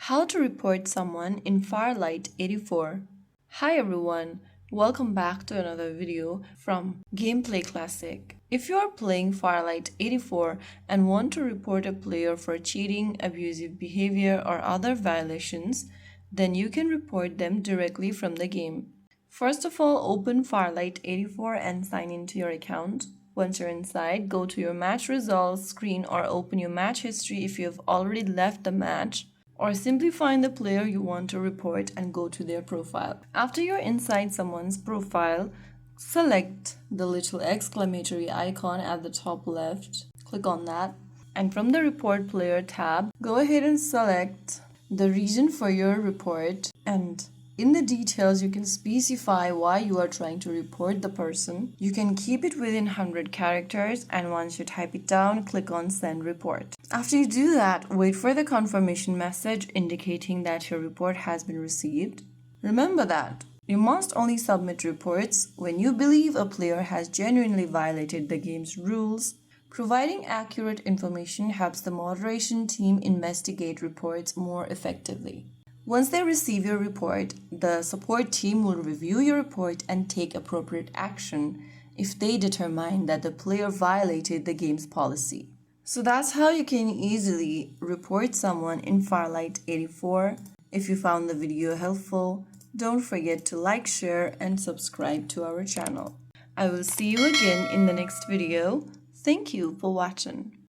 How to report someone in Farlight 84. Hi everyone, welcome back to another video from Gameplay Classic. If you are playing Farlight 84 and want to report a player for cheating, abusive behavior or other violations, then you can report them directly from the game. First of all, open Farlight 84 and sign into your account. Once you're inside, go to your match results screen or open your match history if you have already left the match, or simply find the player you want to report and go to their profile. After you're inside someone's profile, select the little exclamatory icon at the top left, click on that, and from the Report Player tab, go ahead and select the reason for your report, and in the details you can specify why you are trying to report the person. You can keep it within 100 characters, and once you type it down, click on Send Report. After you do that, wait for the confirmation message indicating that your report has been received. Remember that you must only submit reports when you believe a player has genuinely violated the game's rules. Providing accurate information helps the moderation team investigate reports more effectively. Once they receive your report, the support team will review your report and take appropriate action if they determine that the player violated the game's policy. So that's how you can easily report someone in Farlight 84. If you found the video helpful, don't forget to like, share, and subscribe to our channel. I will see you again in the next video. Thank you for watching.